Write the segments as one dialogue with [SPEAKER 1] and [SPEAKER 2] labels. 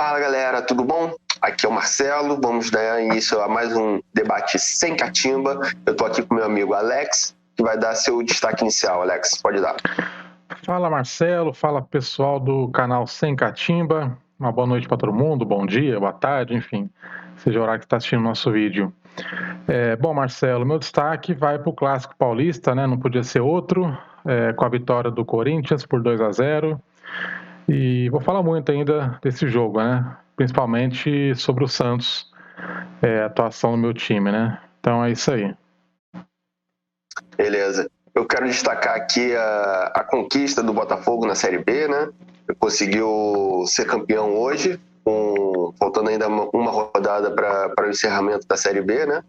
[SPEAKER 1] Fala galera, tudo bom? Aqui é o Marcelo, vamos dar início a mais um debate sem catimba. Eu tô aqui com meu amigo Alex, que vai dar seu destaque inicial. Alex, pode dar.
[SPEAKER 2] Fala Marcelo, fala pessoal do canal Sem Catimba. Uma boa noite para todo mundo, bom dia, boa tarde, enfim, seja o horário que está assistindo o nosso vídeo. Bom Marcelo, meu destaque vai para o Clássico Paulista, né? Não podia ser outro, com a vitória do Corinthians por 2-0. E vou falar muito ainda desse jogo, né? Principalmente sobre o Santos, a atuação do meu time, né? Então é isso aí.
[SPEAKER 1] Beleza. Eu quero destacar aqui a conquista do Botafogo na Série B, né? Conseguiu ser campeão hoje, faltando ainda uma rodada para o encerramento da Série B, né?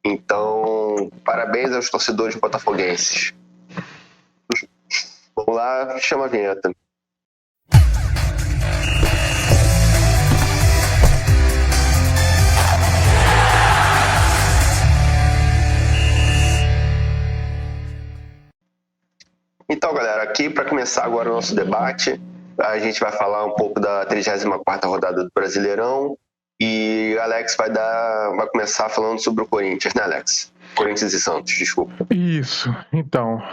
[SPEAKER 1] Então, parabéns aos torcedores botafoguenses. Vamos lá, chama a vinheta. Então, galera, aqui para começar agora o nosso debate, a gente vai falar um pouco da 34ª rodada do Brasileirão e Alex vai começar falando sobre o Corinthians, né, Alex? Corinthians e Santos, desculpa.
[SPEAKER 2] Isso, então,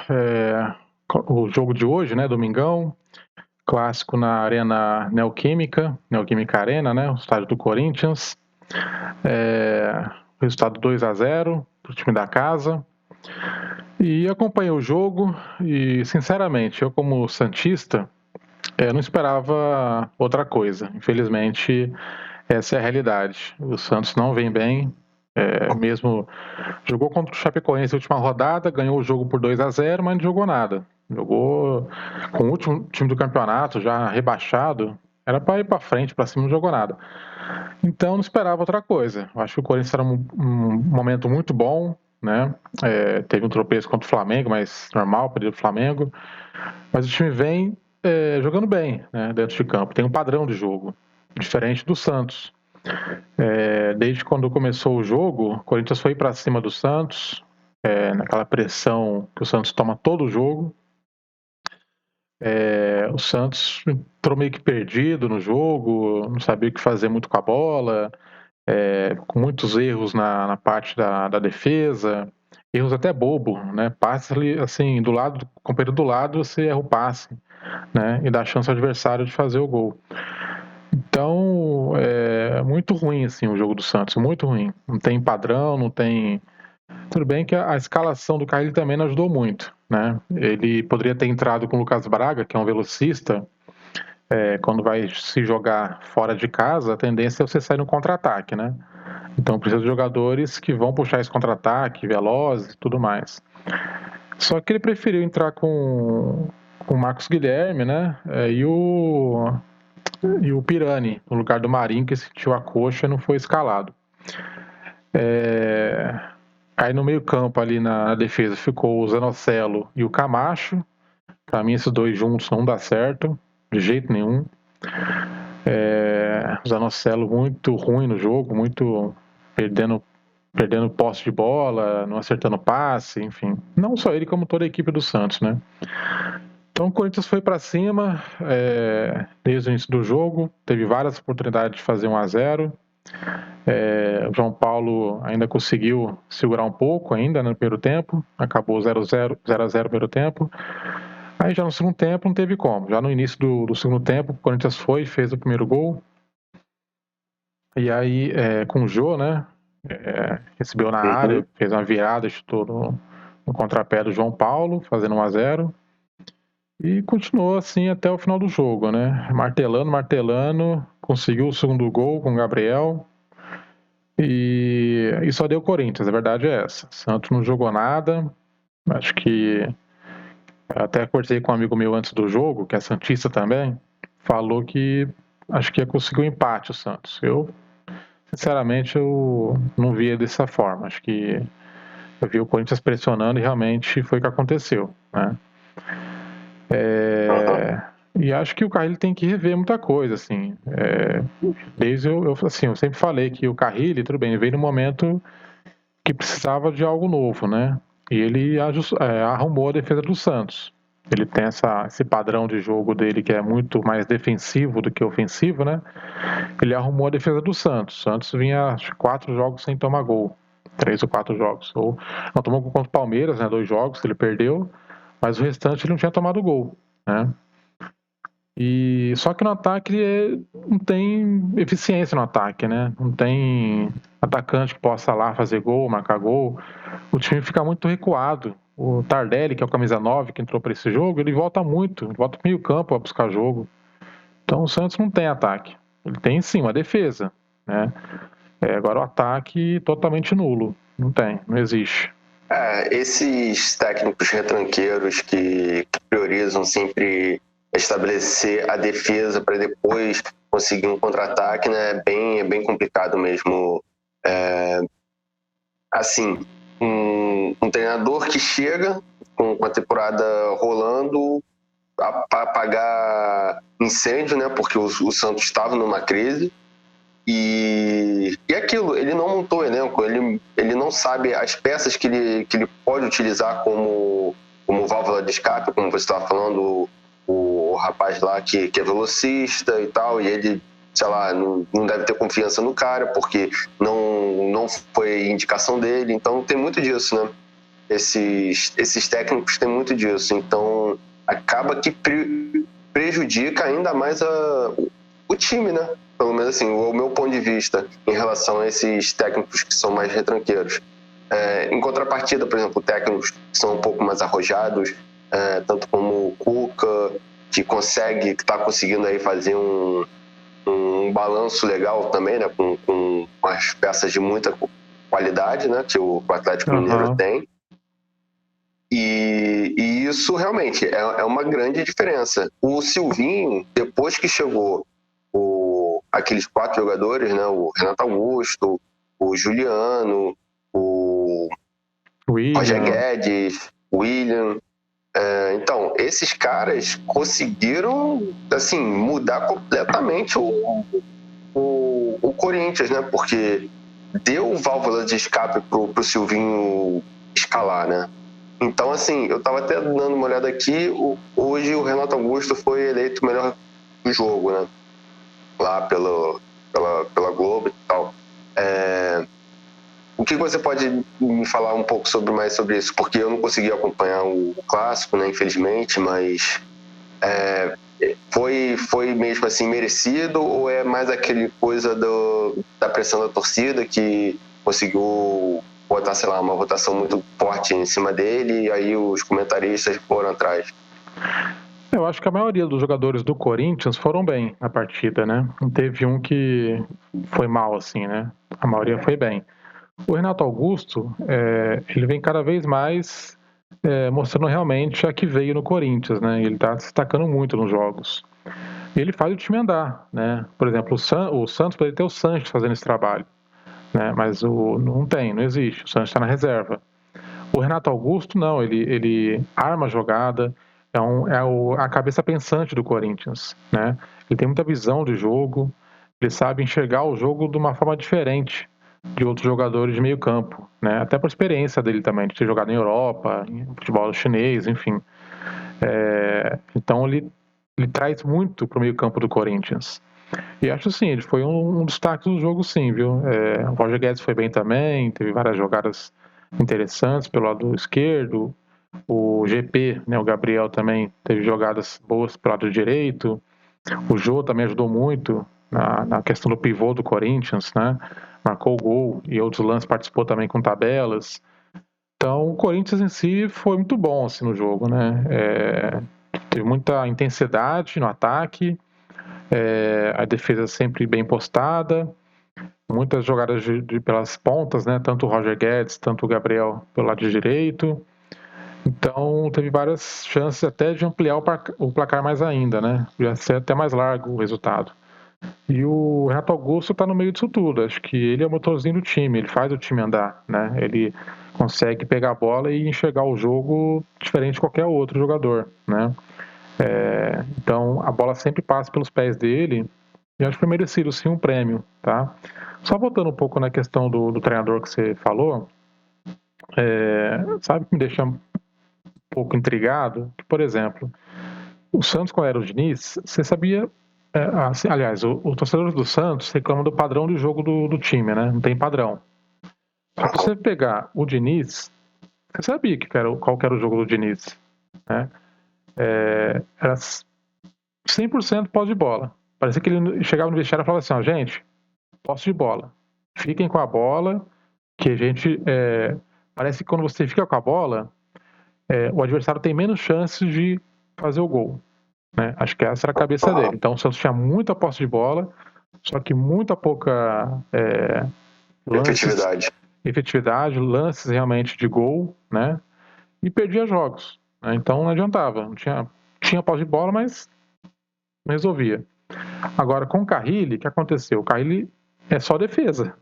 [SPEAKER 2] o jogo de hoje, né, domingão, clássico na Arena Neoquímica Arena, né, o estádio do Corinthians, resultado 2-0 para o time da casa. E acompanhei o jogo e, sinceramente, eu como santista, não esperava outra coisa. Infelizmente, essa é a realidade. O Santos não vem bem, mesmo jogou contra o Chapecoense na última rodada, ganhou o jogo por 2-0, mas não jogou nada. Jogou com o último time do campeonato, já rebaixado, era para ir para frente, para cima, não jogou nada. Então, não esperava outra coisa. Eu acho que o Corinthians era um momento muito bom, né? Teve um tropeço contra o Flamengo, mas normal, perdeu o Flamengo. Mas o time vem jogando bem, né, dentro de campo. Tem um padrão de jogo, diferente do Santos. Desde quando começou o jogo, o Corinthians foi para cima do Santos, naquela pressão que o Santos toma todo o jogo. O Santos entrou meio que perdido no jogo, não sabia o que fazer muito com a bola, com muitos erros na parte da defesa, erros até bobo, né? Passe ali, assim, do lado do companheiro do lado, você erra o passe, né? E dá chance ao adversário de fazer o gol. Então, é muito ruim, assim, o jogo do Santos, muito ruim. Não tem padrão, não tem... Tudo bem que a escalação do Carille também não ajudou muito, né? Ele poderia ter entrado com o Lucas Braga, que é um velocista. Quando vai se jogar fora de casa, a tendência é você sair no contra-ataque, né? Então precisa de jogadores que vão puxar esse contra-ataque, velozes e tudo mais. Só que ele preferiu entrar com o Marcos Guilherme, né? E o Pirani, no lugar do Marinho, que sentiu a coxa e não foi escalado. Aí no meio campo, ali na defesa, ficou o Zanocelo e o Camacho. Para mim, esses dois juntos não dá certo, de jeito nenhum. O Zanocelo muito ruim no jogo, muito perdendo posse de bola, não acertando passe, enfim. Não só ele, como toda a equipe do Santos, né? Então o Corinthians foi para cima desde o início do jogo, teve várias oportunidades de fazer 1-0. O João Paulo ainda conseguiu segurar um pouco ainda no primeiro tempo, acabou 0-0 no primeiro tempo. Aí já no segundo tempo não teve como. Já no início do segundo tempo, o Corinthians fez o primeiro gol. E aí, com o Jô, né? Recebeu na área, fez uma virada, chutou no contrapé do João Paulo, fazendo 1-0. E continuou assim até o final do jogo, né? Martelando, conseguiu o segundo gol com o Gabriel. E só deu Corinthians, a verdade é essa. Santos não jogou nada. Acho que até conversei com um amigo meu antes do jogo, que é santista também, falou que acho que ia conseguir um empate o Santos. Sinceramente, eu não via dessa forma. Acho que eu vi o Corinthians pressionando e realmente foi o que aconteceu, né? E acho que o Carille tem que rever muita coisa, assim. Eu sempre falei que o Carille, tudo bem, ele veio no momento que precisava de algo novo, né? E ele arrumou a defesa do Santos. Ele tem esse padrão de jogo dele que é muito mais defensivo do que ofensivo, né? ele arrumou a defesa do Santos. O Santos vinha, acho que 4 jogos sem tomar gol. 3 ou 4 jogos. Ou não tomou gol contra o Palmeiras, né? 2 jogos que ele perdeu, mas o restante ele não tinha tomado gol, né? E só que no ataque não tem eficiência no ataque, né? Não tem atacante que possa lá fazer gol, marcar gol. O time fica muito recuado. O Tardelli, que é o camisa 9 que entrou para esse jogo, ele volta muito, ele volta pro meio campo a buscar jogo. Então o Santos não tem ataque. Ele tem sim uma defesa, né? Agora o ataque totalmente nulo. Não tem, não existe.
[SPEAKER 1] Esses técnicos retranqueiros que priorizam sempre estabelecer a defesa para depois conseguir um contra-ataque, né, é bem complicado mesmo. Assim, um treinador que chega com a temporada rolando a apagar incêndio, né, porque o Santos estava numa crise. E aquilo, ele não montou o elenco, ele não sabe as peças que ele pode utilizar como válvula de escape, como você estava falando, o rapaz lá que é velocista e tal, e ele, sei lá, não deve ter confiança no cara, porque não foi indicação dele, então tem muito disso, né? Esses técnicos têm muito disso, então acaba que prejudica ainda mais o time, né? Pelo menos assim, o meu ponto de vista em relação a esses técnicos que são mais retranqueiros. Em contrapartida, por exemplo, técnicos que são um pouco mais arrojados, tanto como o Cuca, que está conseguindo aí fazer um balanço legal também, né? Com as peças de muita qualidade, né? Que o Atlético Mineiro tem. E isso realmente é uma grande diferença. O Silvinho, depois que chegou aqueles 4 jogadores, né? O Renato Augusto, o Juliano, o Roger Guedes, o William. Então, esses caras conseguiram, assim, mudar completamente o Corinthians, né? Porque deu válvula de escape pro Silvinho escalar, né? Então, assim, eu tava até dando uma olhada aqui, hoje o Renato Augusto foi eleito o melhor do jogo, né? Lá pela Globo e tal. O que você pode me falar um pouco mais sobre isso? Porque eu não consegui acompanhar o clássico, né, infelizmente, mas foi mesmo assim merecido, ou é mais aquele coisa da pressão da torcida que conseguiu botar, sei lá, uma votação muito forte em cima dele e aí os comentaristas foram atrás?
[SPEAKER 2] Eu acho que a maioria dos jogadores do Corinthians foram bem na partida, né? Não teve um que foi mal, assim, né? A maioria foi bem. O Renato Augusto, ele vem cada vez mais mostrando realmente a que veio no Corinthians, né? Ele está se destacando muito nos jogos. E ele faz o time andar, né? Por exemplo, o Santos poderia ter o Sanches fazendo esse trabalho, né? Mas não existe. O Sanches está na reserva. O Renato Augusto, não, ele arma a jogada, a cabeça pensante do Corinthians, né? Ele tem muita visão de jogo, ele sabe enxergar o jogo de uma forma diferente de outros jogadores de meio campo, né? Até por experiência dele também, de ter jogado em Europa, em futebol chinês, enfim. Então ele traz muito para o meio campo do Corinthians. E acho sim, ele foi um destaque do jogo sim, viu? O Roger Guedes foi bem também, teve várias jogadas interessantes pelo lado esquerdo. O GP, né, o Gabriel também teve jogadas boas pelo lado direito. O Jô também ajudou muito na questão do pivô do Corinthians, né? Marcou o gol e outros lances participou também com tabelas. Então o Corinthians em si foi muito bom assim, no jogo, né? Teve muita intensidade no ataque, a defesa sempre bem postada, muitas jogadas pelas pontas, né? Tanto o Roger Guedes, tanto o Gabriel pelo lado direito. Então teve várias chances até de ampliar o placar mais ainda, né? Já ser até mais largo o resultado. E o Renato Augusto está no meio disso tudo. Acho que ele é o motorzinho do time, ele faz o time andar, né? Ele consegue pegar a bola e enxergar o jogo diferente de qualquer outro jogador, né? Então a bola sempre passa pelos pés dele e acho que foi merecido sim um prêmio, tá? Só voltando um pouco na questão do treinador que você falou, sabe o que me deixa um pouco intrigado? Que, por exemplo, o Santos, quando era o Diniz, você sabia Assim, aliás, o torcedor do Santos reclama do padrão de jogo do time, né? Não tem padrão. Se você pegar o Diniz, você sabia qual que era o jogo do Diniz, né? Era 100% posse de bola. Parecia que ele chegava no vestiário e falava assim, gente, posse de bola. Fiquem com a bola, que a gente... parece que quando você fica com a bola, o adversário tem menos chances de fazer o gol. Né? Acho que essa era a cabeça dele. Então o Santos tinha muita posse de bola, só que muita pouca lances, efetividade, lances realmente de gol, né? E perdia jogos. Né? Então não adiantava. Não tinha posse de bola, mas não resolvia. Agora, com o Carrilli, o que aconteceu? O Carrilli é só defesa.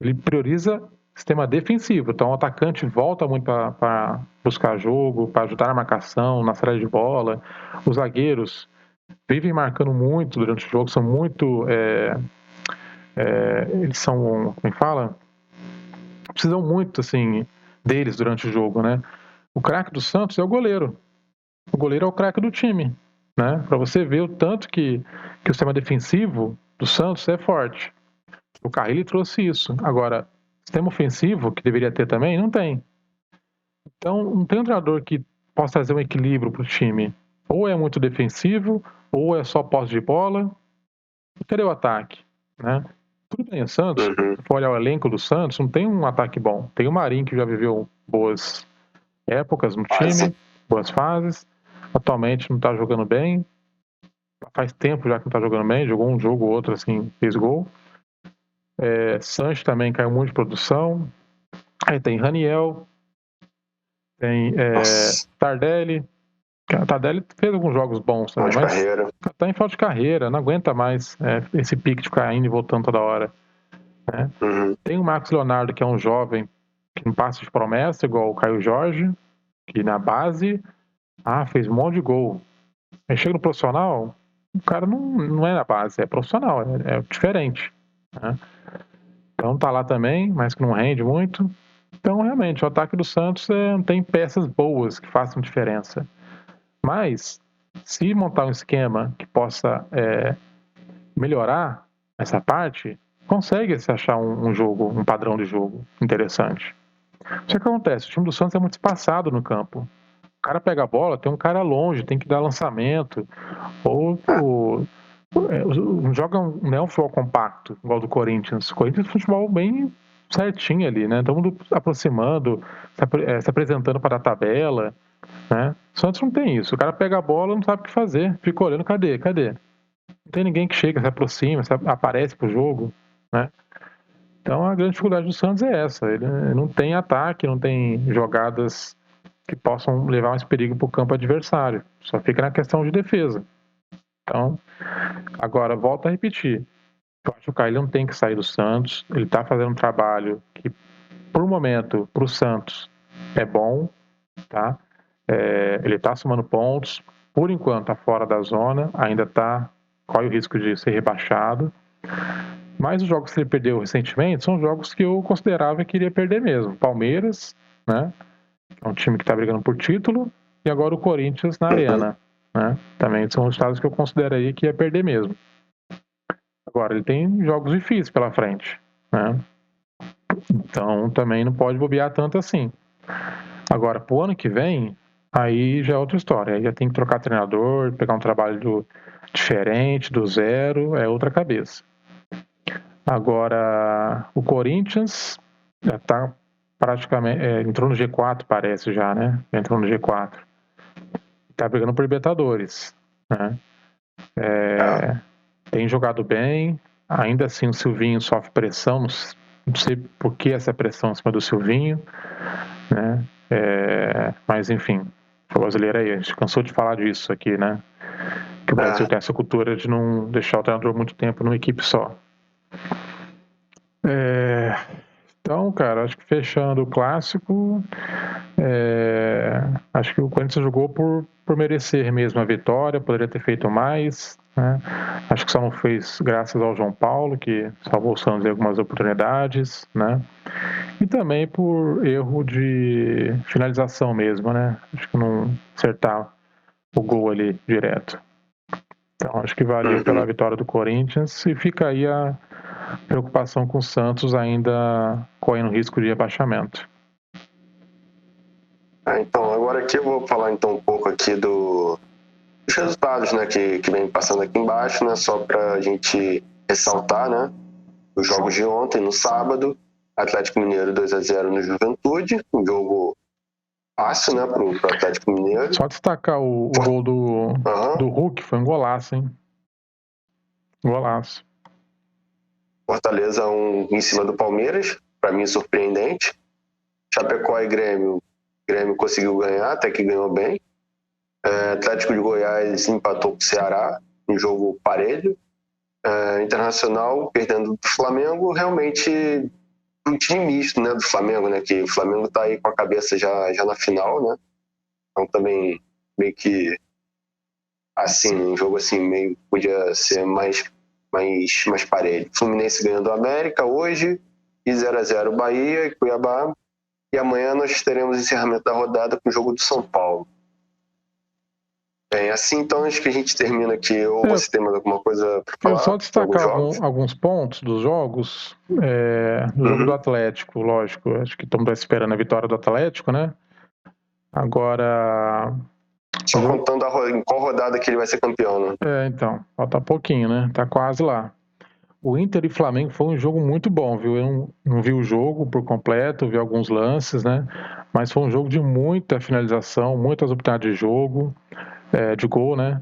[SPEAKER 2] Ele prioriza sistema defensivo. Então, o atacante volta muito para buscar jogo, para ajudar na marcação, na saída de bola. Os zagueiros vivem marcando muito durante o jogo, são muito... eles são... Como é que fala? Precisam muito, assim, deles durante o jogo, né? O craque do Santos é o goleiro. O goleiro é o craque do time, né? Para você ver o tanto que o sistema defensivo do Santos é forte. O Carrilli trouxe isso. Agora, sistema ofensivo, que deveria ter também, não tem. Então, não tem um treinador que possa trazer um equilíbrio para o time. Ou é muito defensivo, ou é só posse de bola. E cadê o ataque? Né? Tudo bem, o Santos, se for olhar o elenco do Santos, não tem um ataque bom. Tem o Marinho, que já viveu boas épocas no time, boas fases. Atualmente não está jogando bem. Faz tempo já que não está jogando bem. Jogou um jogo ou outro, assim, fez gol. Sancho também caiu muito de produção. Aí tem Raniel, tem Tardelli. Tardelli fez alguns jogos bons também, mas tá em falta de carreira, não aguenta mais esse pique de ficar indo e voltando toda hora. Né? Tem o Marcos Leonardo, que é um jovem que não passa de promessa, igual o Caio Jorge, que na base fez um monte de gol. Aí chega no profissional, o cara não é na base, é profissional, é diferente. Né? Então tá lá também, mas que não rende muito. Então, realmente, o ataque do Santos tem peças boas que façam diferença. Mas, se montar um esquema que possa melhorar essa parte, consegue se achar um jogo, um padrão de jogo interessante. O que acontece? O time do Santos é muito espaçado no campo. O cara pega a bola, tem um cara longe, tem que dar lançamento. Não joga não é um futebol compacto, igual do Corinthians. O Corinthians é um futebol bem certinho ali, né? Todo mundo aproximando, se apresentando para a tabela, né? O Santos não tem isso. O cara pega a bola, não sabe o que fazer, fica olhando, cadê? Não tem ninguém que chega, se aproxima, aparece pro jogo, né? Então a grande dificuldade do Santos é essa. Ele não tem ataque, não tem jogadas que possam levar mais perigo para o campo adversário. Só fica na questão de defesa. Então, agora, volto a repetir. Eu acho que o Caio não tem que sair do Santos. Ele está fazendo um trabalho que, por momento, para o Santos é bom, tá? Ele está somando pontos. Por enquanto, está fora da zona. Ainda corre o risco de ser rebaixado. Mas os jogos que ele perdeu recentemente são jogos que eu considerava que iria perder mesmo. Palmeiras, né? É um time que está brigando por título. E agora o Corinthians na Arena. Né? Também são resultados que eu consideraria que ia perder mesmo. Agora, ele tem jogos difíceis pela frente, né? Então, também não pode bobear tanto assim. Agora, pro ano que vem, aí já é outra história. Aí já tem que trocar treinador, pegar um trabalho diferente, do zero, é outra cabeça. Agora, o Corinthians já tá praticamente... entrou no G4, parece já, né? Entrou no G4. Tá brigando por Libertadores, né? Tem jogado bem, ainda assim o Silvinho sofre pressão, não sei por que essa pressão em cima do Silvinho, né? Mas enfim, o brasileiro aí, a gente cansou de falar disso aqui, né? Que o Brasil tem essa cultura de não deixar o treinador muito tempo numa equipe só. Então, cara, acho que fechando o clássico, acho que o Corinthians jogou por merecer mesmo a vitória, poderia ter feito mais, né? Acho que só não fez graças ao João Paulo, que salvou o Santos em algumas oportunidades, né? E também por erro de finalização mesmo, né? Acho que não acertar o gol ali direto. Então acho que valia pela vitória do Corinthians e fica aí a preocupação com o Santos ainda correndo risco de rebaixamento.
[SPEAKER 1] Então, agora aqui eu vou falar então um pouco aqui dos resultados, né, que vem passando aqui embaixo, né, só para a gente ressaltar, né, os jogos de ontem, no sábado, Atlético Mineiro 2-0 no Juventude, um jogo fácil, né, pro Atlético Mineiro.
[SPEAKER 2] Só destacar o gol do Hulk, foi um golaço, hein? Golaço.
[SPEAKER 1] Fortaleza em cima do Palmeiras, para mim surpreendente. Chapecó e Grêmio conseguiu ganhar, até que ganhou bem. Atlético de Goiás empatou com o Ceará, um jogo parelho. Internacional perdendo do Flamengo, realmente um time misto, né, do Flamengo, né, que o Flamengo tá aí com a cabeça já na final, né, então também meio que assim, um jogo assim meio podia ser mais parelho. Fluminense ganhando o América hoje e 0-0 Bahia e Cuiabá, e amanhã nós teremos encerramento da rodada com o jogo do São Paulo. Bem, assim então acho que a gente termina aqui. Ou você tem mais alguma coisa para falar?
[SPEAKER 2] Eu só destacar alguns pontos dos jogos. No jogo do Atlético, lógico, acho que estamos esperando a vitória do Atlético, né? Agora...
[SPEAKER 1] Só contando em qual rodada que ele vai ser campeão, né?
[SPEAKER 2] Então, falta pouquinho, né? Tá quase lá. O Inter e Flamengo foi um jogo muito bom, viu? Eu não vi o jogo por completo, vi alguns lances, né? Mas foi um jogo de muita finalização, muitas oportunidades de jogo, de gol, né?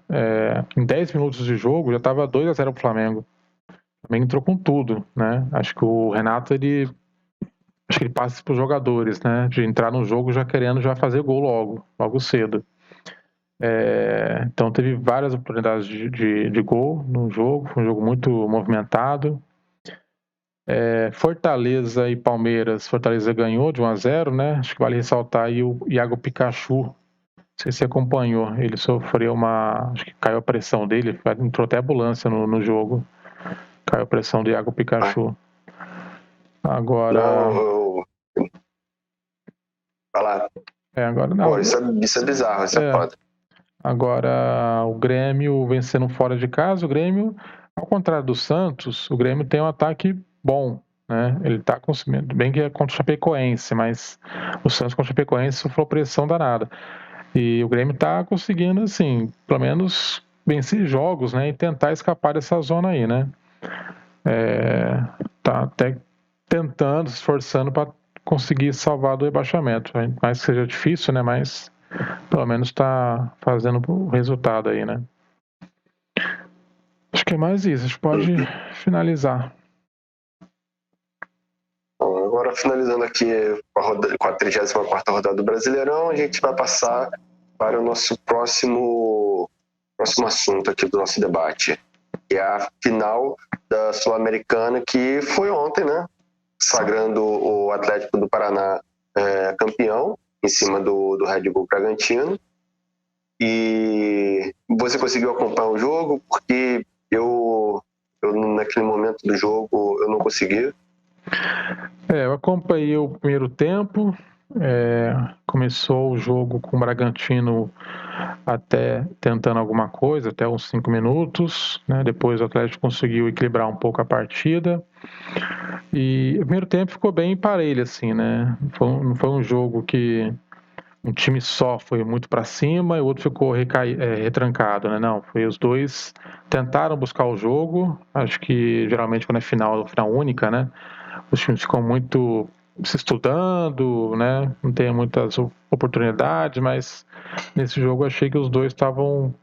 [SPEAKER 2] Em 10 minutos de jogo já estava 2-0 pro Flamengo. O Flamengo entrou com tudo, né? Acho que o Renato, ele passa para os jogadores, né? De entrar no jogo já querendo já fazer gol logo cedo. Então teve várias oportunidades de gol no jogo, foi um jogo muito movimentado. Fortaleza e Palmeiras, Fortaleza ganhou de 1-0, né? Acho que vale ressaltar aí o Iago Pikachu, não sei se você acompanhou, ele sofreu acho que caiu a pressão dele, entrou até ambulância no jogo, caiu a pressão do Iago Pikachu. Agora...
[SPEAKER 1] Vai lá.
[SPEAKER 2] Agora não.
[SPEAKER 1] Pô, isso é bizarro, isso é foda.
[SPEAKER 2] Agora, o Grêmio vencendo fora de casa, o Grêmio, ao contrário do Santos, o Grêmio tem um ataque bom, né? Ele tá conseguindo, bem que é contra o Chapecoense, mas o Santos contra o Chapecoense sofreu pressão danada. E o Grêmio tá conseguindo, assim, pelo menos vencer jogos, né? E tentar escapar dessa zona aí, né? Tá até tentando, se esforçando para conseguir salvar do rebaixamento. Mais que seja difícil, né? Mas pelo menos está fazendo o resultado aí, né? Acho que é mais isso. A gente pode finalizar.
[SPEAKER 1] Bom, agora finalizando aqui com a 34ª rodada do Brasileirão, a gente vai passar para o nosso próximo assunto aqui do nosso debate, que é a final da Sul-Americana, que foi ontem, né? Sagrando o Atlético do Paraná campeão, em cima do Red Bull Bragantino. E você conseguiu acompanhar o jogo? Porque eu naquele momento do jogo, eu não consegui.
[SPEAKER 2] Eu acompanhei o primeiro tempo. Começou o jogo com o Bragantino até tentando alguma coisa, até uns 5 minutos, né? Depois o Atlético conseguiu equilibrar um pouco a partida. E o primeiro tempo ficou bem parelho, assim, né? Não foi um jogo que um time só foi muito para cima e o outro ficou retrancado, né? Não, foi os dois tentaram buscar o jogo. Acho que geralmente quando é final única, né? Os times ficam muito se estudando, né? Não tem muitas oportunidades, mas nesse jogo eu achei que os dois estavam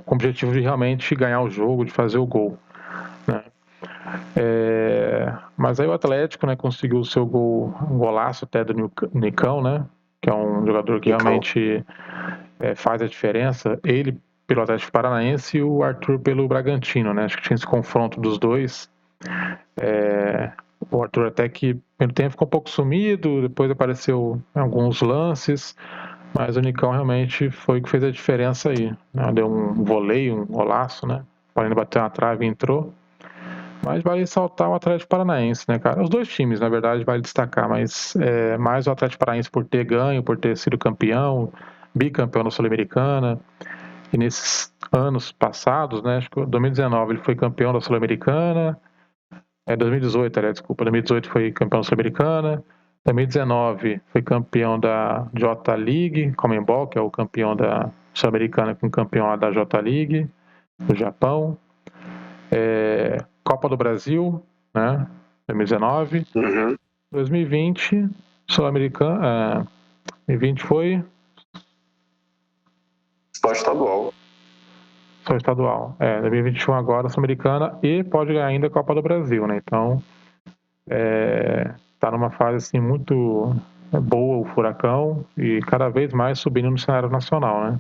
[SPEAKER 2] com o objetivo de realmente ganhar o jogo, de fazer o gol, né? Mas aí o Atlético, né, conseguiu o seu gol, um golaço até do Nicão, né? Que é um jogador que realmente faz a diferença. Ele pelo Atlético Paranaense e o Arthur pelo Bragantino, né? Acho que tinha esse confronto dos dois. O Arthur até que no primeiro tempo ficou um pouco sumido, depois apareceu em alguns lances, mas o Nicão realmente foi o que fez a diferença aí, né? Deu um voleio, um golaço, né? Podendo bater na trave e entrou. Mas vale ressaltar o Atlético Paranaense, né, cara? Os dois times, na verdade, vale destacar, mas mais o Atlético Paranaense por ter ganho, por ter sido campeão, bicampeão da Sul-Americana. E nesses anos passados, né? Acho que em 2019 ele foi campeão da Sul-Americana. 2018, aliás, desculpa. 2018 foi campeão da Sul-Americana. 2019 foi campeão da J-League, Comembol, que é o campeão da Sul-Americana com campeão da J-League, do Japão. Copa do Brasil, né? 2019. 2020, Sul-Americana. 2020 foi
[SPEAKER 1] Só estadual.
[SPEAKER 2] só estadual. 2021 agora, Sul-Americana, e pode ganhar ainda a Copa do Brasil, né? Então, tá numa fase assim muito boa o Furacão e cada vez mais subindo no cenário nacional, né?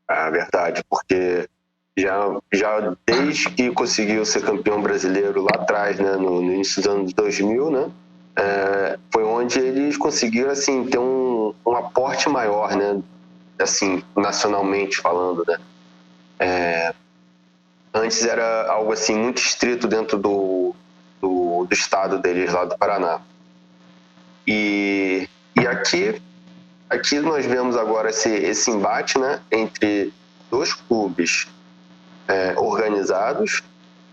[SPEAKER 1] É verdade, porque já desde que conseguiu ser campeão brasileiro lá atrás, né, no início dos anos 2000, né, foi onde eles conseguiram assim ter um aporte maior, né, assim, nacionalmente falando, né. Antes era algo assim muito estrito dentro do estado deles lá do Paraná. E aqui nós vemos agora esse embate, né, entre dois clubes organizados,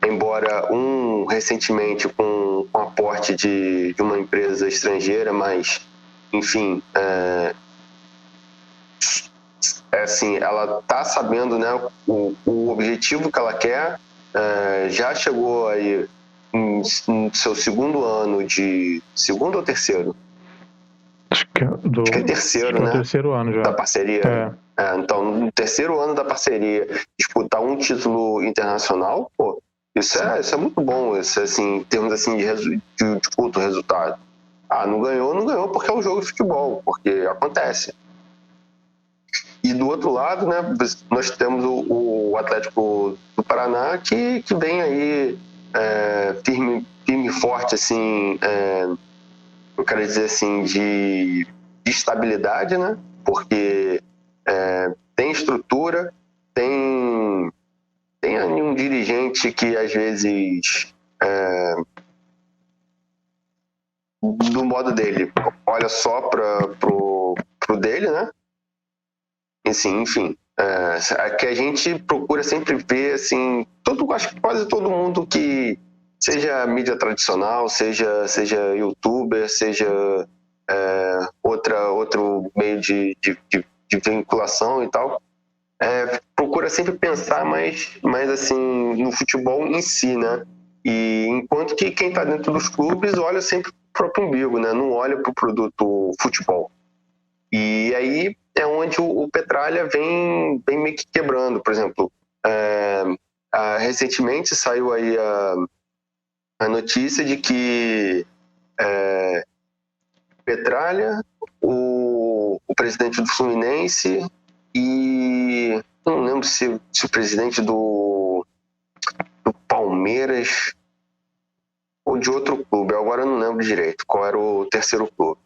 [SPEAKER 1] embora um recentemente com aporte de uma empresa estrangeira, mas, enfim, assim, ela está sabendo, né, o objetivo que ela quer, já chegou aí no seu segundo ano segundo ou terceiro?
[SPEAKER 2] Acho que é
[SPEAKER 1] Terceiro, né?
[SPEAKER 2] terceiro ano já.
[SPEAKER 1] Da parceria. Então, no terceiro ano da parceria, disputar um título internacional, pô, isso é muito bom, isso, assim, em termos assim, de disputa, resultado. Não ganhou porque é um jogo de futebol, porque acontece. E do outro lado, né, nós temos o Atlético do Paraná que vem aí firme e forte, assim, eu quero dizer assim, de estabilidade, né? Porque tem estrutura, tem um dirigente que às vezes, do modo dele, olha só pro dele, né? Assim, enfim, que a gente procura sempre ver, assim, acho que quase todo mundo que seja mídia tradicional, seja youtuber, seja outro meio de vinculação e tal, procura sempre pensar mais assim no futebol em si, né? E enquanto que quem está dentro dos clubes olha sempre para o próprio umbigo, né? Não olha para o produto futebol. E aí é onde o Petralha vem meio que quebrando. Por exemplo, recentemente saiu aí a notícia de que Petralha, o presidente do Fluminense e não lembro se o presidente do Palmeiras ou de outro clube, agora eu não lembro direito qual era o terceiro clube,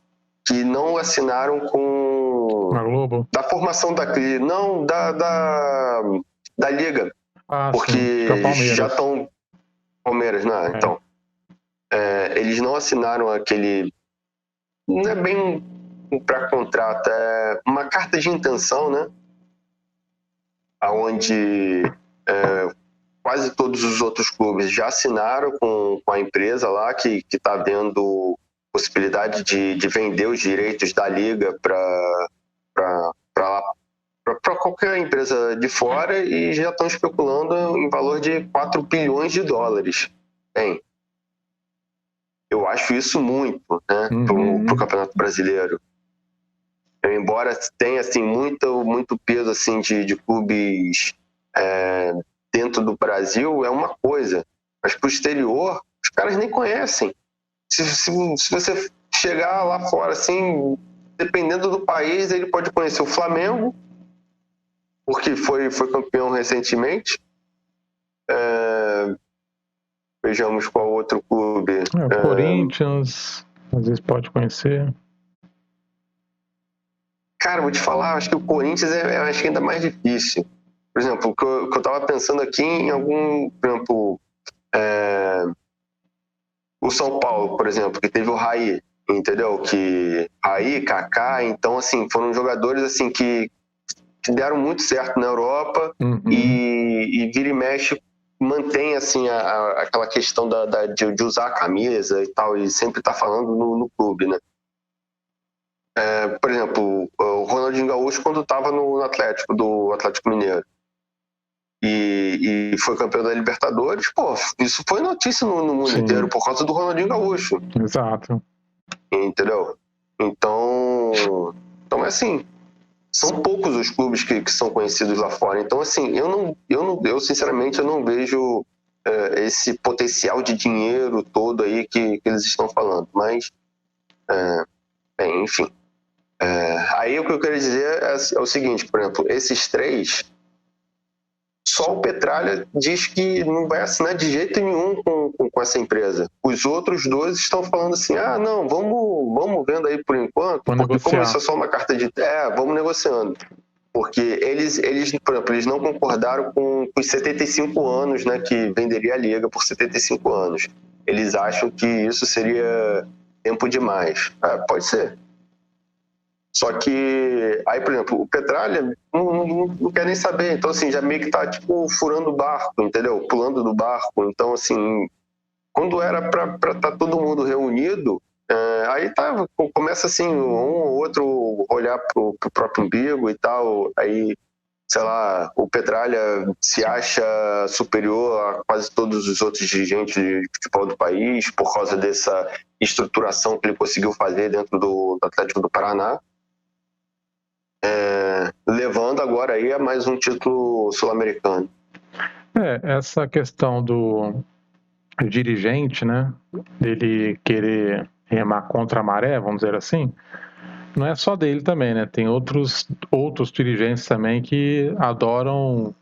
[SPEAKER 1] que não assinaram com
[SPEAKER 2] Na Globo?
[SPEAKER 1] da formação não da liga, porque
[SPEAKER 2] sim. Acho que é o Palmeiras.
[SPEAKER 1] já estão Palmeiras, né? Então eles não assinaram aquele, não é bem para contrato, é uma carta de intenção, né? Onde quase todos os outros clubes já assinaram com a empresa lá que está vendo possibilidade de vender os direitos da liga para qualquer empresa de fora e já estão especulando em valor de 4 bilhões de dólares. Bem, eu acho isso muito, né, pro Campeonato Brasileiro. Embora tenha assim muito peso assim de clubes dentro do Brasil, é uma coisa, mas pro exterior os caras nem conhecem. Se você chegar lá fora assim, dependendo do país, ele pode conhecer o Flamengo, porque foi campeão recentemente. Vejamos qual outro clube.
[SPEAKER 2] O Corinthians, às vezes pode conhecer.
[SPEAKER 1] Cara, vou te falar, acho que o Corinthians acho que ainda mais difícil. Por exemplo, o que eu tava pensando aqui em algum, por exemplo, o São Paulo, por exemplo, que teve o Raí, entendeu? Que Raí, Kaká, então assim, foram jogadores assim que que deram muito certo na Europa e vira e mexe mantém assim aquela questão de usar a camisa e tal, e sempre tá falando no clube, né? Por exemplo, o Ronaldinho Gaúcho, quando estava no Atlético, do Atlético Mineiro, e foi campeão da Libertadores, pô, isso foi notícia no mundo inteiro por causa do Ronaldinho Gaúcho.
[SPEAKER 2] Exato.
[SPEAKER 1] Entendeu? Então é assim, são poucos os clubes que são conhecidos lá fora. Então, assim, eu sinceramente eu não vejo esse potencial de dinheiro todo aí que eles estão falando. Mas, bem, enfim. Aí o que eu quero dizer é o seguinte, por exemplo, esses três, só o Petralha diz que não vai assinar de jeito nenhum com essa empresa. Os outros dois estão falando assim, não, vamos vendo aí por enquanto, porque como isso é só uma carta de... vamos negociando. Porque eles, por exemplo, eles não concordaram com os 75 anos, né, que venderia a Liga por 75 anos. Eles acham que isso seria tempo demais. Pode ser. Só que, aí, por exemplo, o Petralha não quer nem saber. Então, assim, já meio que tá, tipo, furando o barco, entendeu? Pulando do barco. Então, assim, quando era pra tá todo mundo reunido, aí começa, assim, um ou outro olhar pro próprio umbigo e tal. Aí, sei lá, o Petralha se acha superior a quase todos os outros dirigentes de futebol do país por causa dessa estruturação que ele conseguiu fazer dentro do Atlético do Paraná. Levando agora aí a mais um título sul-americano.
[SPEAKER 2] Essa questão do dirigente, né, dele querer remar contra a maré, vamos dizer assim, não é só dele também, né, tem outros dirigentes também que adoram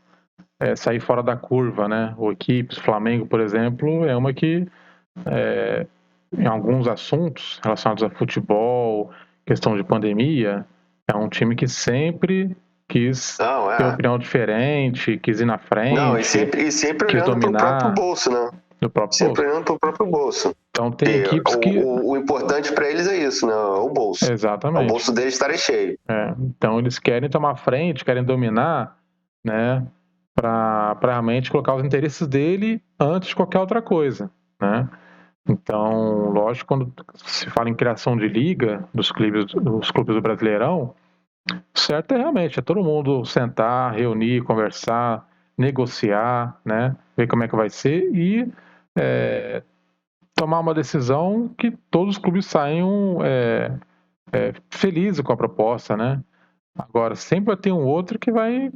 [SPEAKER 2] sair fora da curva, né, o Equipes, Flamengo, por exemplo, é uma que em alguns assuntos relacionados a futebol, questão de pandemia, é um time que sempre quis ter opinião diferente, quis ir na frente.
[SPEAKER 1] Não, e sempre
[SPEAKER 2] quis
[SPEAKER 1] olhando
[SPEAKER 2] dominar,
[SPEAKER 1] pro próprio bolso, né? Sempre olhando pro próprio bolso.
[SPEAKER 2] Então tem equipes que...
[SPEAKER 1] O importante para eles é isso, né? O bolso.
[SPEAKER 2] Exatamente.
[SPEAKER 1] O bolso deles estarem cheio.
[SPEAKER 2] Então eles querem tomar frente, querem dominar, né? Para realmente colocar os interesses dele antes de qualquer outra coisa, né? Então, lógico, quando se fala em criação de liga dos clubes do Brasileirão, certo realmente todo mundo sentar, reunir, conversar, negociar, né? Ver como é que vai ser e tomar uma decisão que todos os clubes saiam felizes com a proposta, né? Agora, sempre vai ter um outro que vai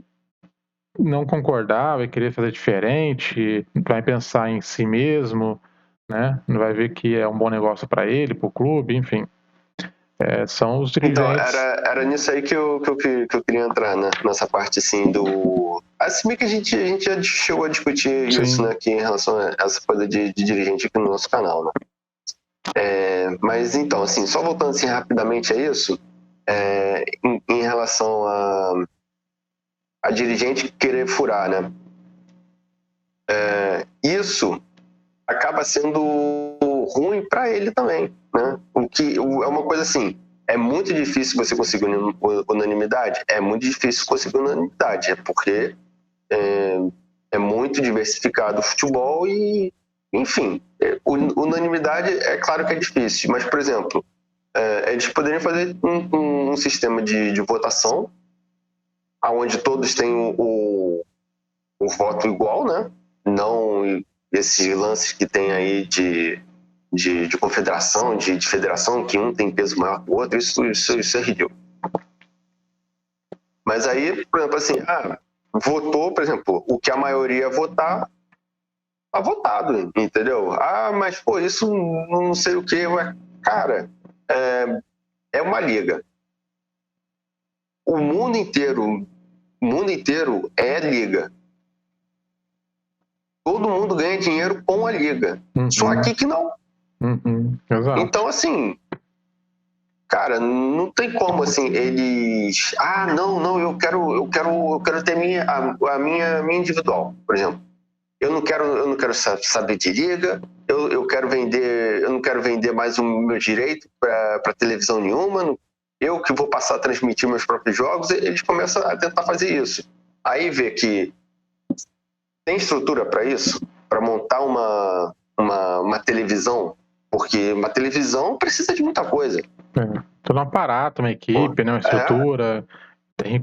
[SPEAKER 2] não concordar, vai querer fazer diferente, vai pensar em si mesmo, né? Não vai ver que é um bom negócio para ele, para o clube, enfim. São os dirigentes.
[SPEAKER 1] Então, era nisso aí que eu queria entrar, né? Nessa parte, assim, do... Assim bem que a gente já chegou a discutir isso, né? Aqui em relação a essa coisa de dirigente aqui no nosso canal, né? Mas, então, assim, só voltando assim rapidamente a isso, em relação a dirigente querer furar, né? Isso acaba sendo ruim para ele também, né? O que é uma coisa assim, é muito difícil você conseguir unanimidade, é muito difícil conseguir unanimidade, porque é muito diversificado o futebol e, enfim, unanimidade é claro que é difícil, mas, por exemplo, eles poderiam fazer um sistema de votação onde todos têm o voto igual, né? Não esses lances que tem aí de confederação, de federação, que um tem peso maior que o outro, isso é ridículo. Mas aí, por exemplo, assim, votou, por exemplo, o que a maioria votar, tá votado, entendeu? Mas, pô, isso não sei o que. Cara, é uma liga. O mundo inteiro é liga. Todo mundo ganha dinheiro com a liga. Só aqui que não.
[SPEAKER 2] Exato.
[SPEAKER 1] Então, assim, cara, não tem como, assim, eles... não, eu quero ter a minha individual, por exemplo. Eu não quero saber de liga, eu não quero vender mais o meu direito para televisão nenhuma, eu que vou passar a transmitir meus próprios jogos, eles começam a tentar fazer isso. Aí vê que tem estrutura para isso, para montar uma televisão, porque uma televisão precisa de muita coisa.
[SPEAKER 2] Todo um aparato, uma equipe, né, uma estrutura, tem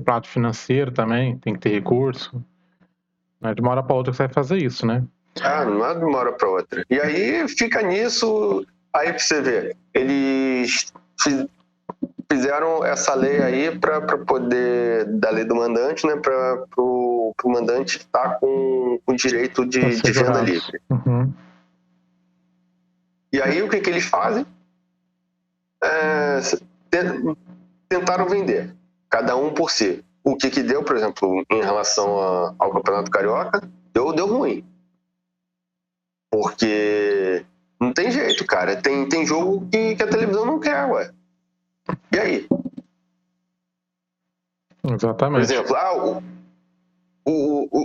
[SPEAKER 2] prato financeiro também, tem que ter recurso. Não é de uma hora para outra que você vai fazer isso, né?
[SPEAKER 1] Não é de uma hora para outra. E aí fica nisso, aí você vê, eles fizeram essa lei aí para poder, da lei do mandante, né, para o mandante estar com o direito de venda livre.
[SPEAKER 2] Uhum.
[SPEAKER 1] E aí o que eles fazem? Tentaram vender, cada um por si. O que deu, por exemplo, em relação ao Campeonato Carioca, deu ruim. Porque não tem jeito, cara. Tem jogo que a televisão não quer, ué. E aí?
[SPEAKER 2] Exatamente.
[SPEAKER 1] Por exemplo,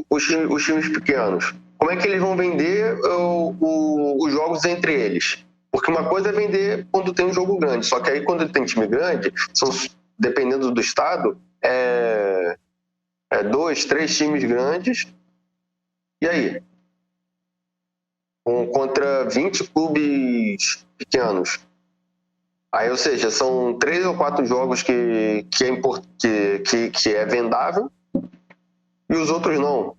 [SPEAKER 1] os times pequenos, como é que eles vão vender os jogos entre eles? Porque uma coisa é vender quando tem um jogo grande, só que aí quando tem time grande, dependendo do estado, 2, 3 times grandes, e aí? Contra 20 clubes pequenos. Aí, ou seja, são 3 ou 4 jogos que é vendável e os outros não.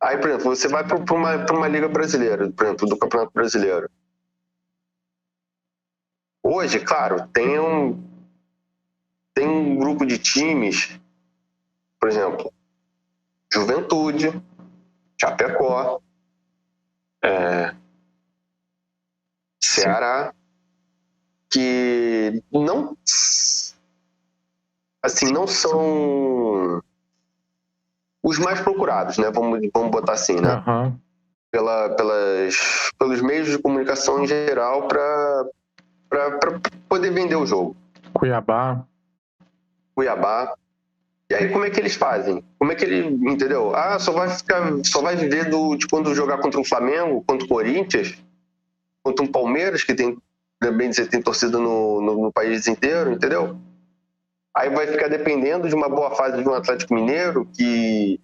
[SPEAKER 1] Aí, por exemplo, você vai para uma liga brasileira, por exemplo, do Campeonato Brasileiro. Hoje, claro, tem um grupo de times, por exemplo, Juventude, Chapecó, Ceará, que não são os mais procurados, né? Vamos botar assim, né?
[SPEAKER 2] Uhum.
[SPEAKER 1] Pelos meios de comunicação em geral para poder vender o jogo.
[SPEAKER 2] Cuiabá.
[SPEAKER 1] E aí como é que eles fazem? Como é que ele, entendeu? Só vai viver de quando jogar contra o Flamengo, contra o Corinthians, contra um Palmeiras, que tem, bem dizer, tem torcida no país inteiro, entendeu? Aí vai ficar dependendo de uma boa fase de um Atlético Mineiro, que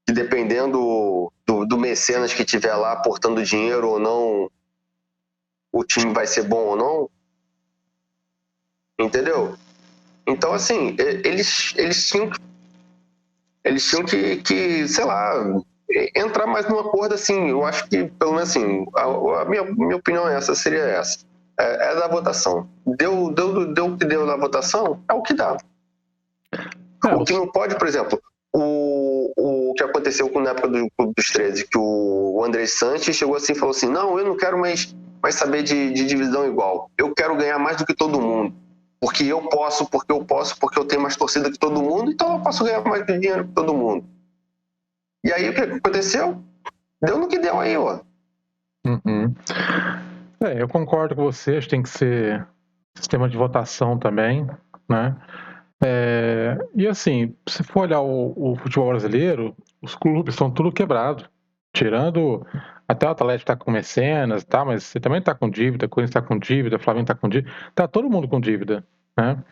[SPEAKER 1] dependendo do mecenas que tiver lá aportando dinheiro ou não, o time vai ser bom ou não. Entendeu? Então, assim, eles tinham que, sei lá, entrar mais num acordo, assim. Eu acho que, pelo menos assim, a minha opinião seria essa. É da votação. Deu o que deu na votação, é o que dá. O que não pode, por exemplo, o que aconteceu na época do Clube dos 13, que o André Sanches chegou assim e falou assim, não, eu não quero mais saber de divisão igual. Eu quero ganhar mais do que todo mundo. Porque eu posso, porque eu tenho mais torcida que todo mundo, então eu posso ganhar mais dinheiro que todo mundo. E aí o que aconteceu? Deu no que deu aí, ó.
[SPEAKER 2] Uhum. Eu concordo com você, acho que tem que ser sistema de votação também, né? E assim, se for olhar o futebol brasileiro, os clubes estão tudo quebrados. Tirando até o Atlético tá com mecenas, tá, mas você também tá com dívida, o Corinthians tá com dívida, o Flamengo tá com dívida, tá todo mundo com dívida, né?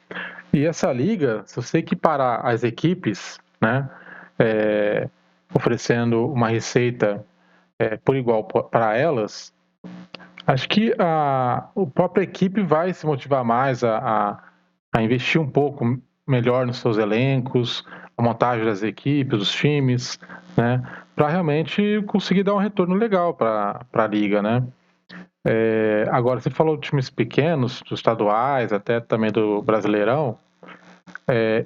[SPEAKER 2] E essa liga, se você equiparar as equipes, né, oferecendo uma receita por igual para elas, acho que a própria equipe vai se motivar mais a investir um pouco melhor nos seus elencos, a montagem das equipes, dos times, né, para realmente conseguir dar um retorno legal para a liga, né. Agora, você falou de times pequenos, dos estaduais, até também do Brasileirão,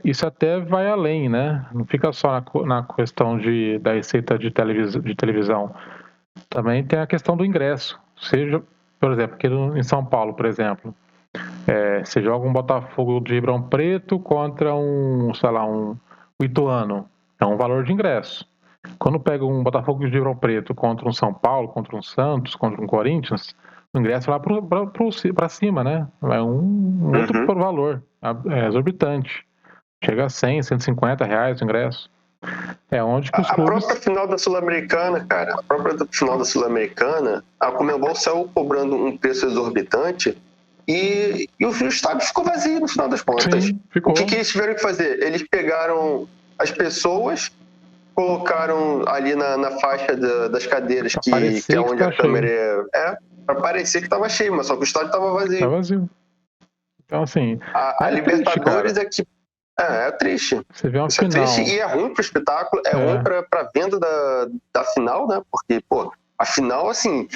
[SPEAKER 2] isso até vai além, né? Não fica só na questão da receita de televisão. Também tem a questão do ingresso. Seja, por exemplo, aqui em São Paulo, por exemplo, você joga um Botafogo de Ribeirão Preto contra um Ituano. É um valor de ingresso. Quando pega um Botafogo de Ribeirão Preto contra um São Paulo, contra um Santos, contra um Corinthians, o ingresso vai lá para cima, né? É um outro valor, exorbitante. Chega a 100, 150 reais o ingresso. É onde que os clubes...
[SPEAKER 1] A própria final da Sul-Americana, cara, a Comebol saiu cobrando um preço exorbitante e o estádio ficou vazio no final das contas.
[SPEAKER 2] Sim, ficou.
[SPEAKER 1] O que eles tiveram que fazer? Eles pegaram as pessoas, colocaram ali na faixa das cadeiras, que é onde a câmera é, para parecer que estava cheio, mas só que o estádio estava vazio.
[SPEAKER 2] Tá vazio. Então, assim,
[SPEAKER 1] a Libertadores
[SPEAKER 2] triste,
[SPEAKER 1] é que é triste.
[SPEAKER 2] Você vê uma
[SPEAKER 1] Isso
[SPEAKER 2] final.
[SPEAKER 1] É triste e é ruim pro espetáculo, é ruim pra venda da final, né? Porque, pô, a final, assim,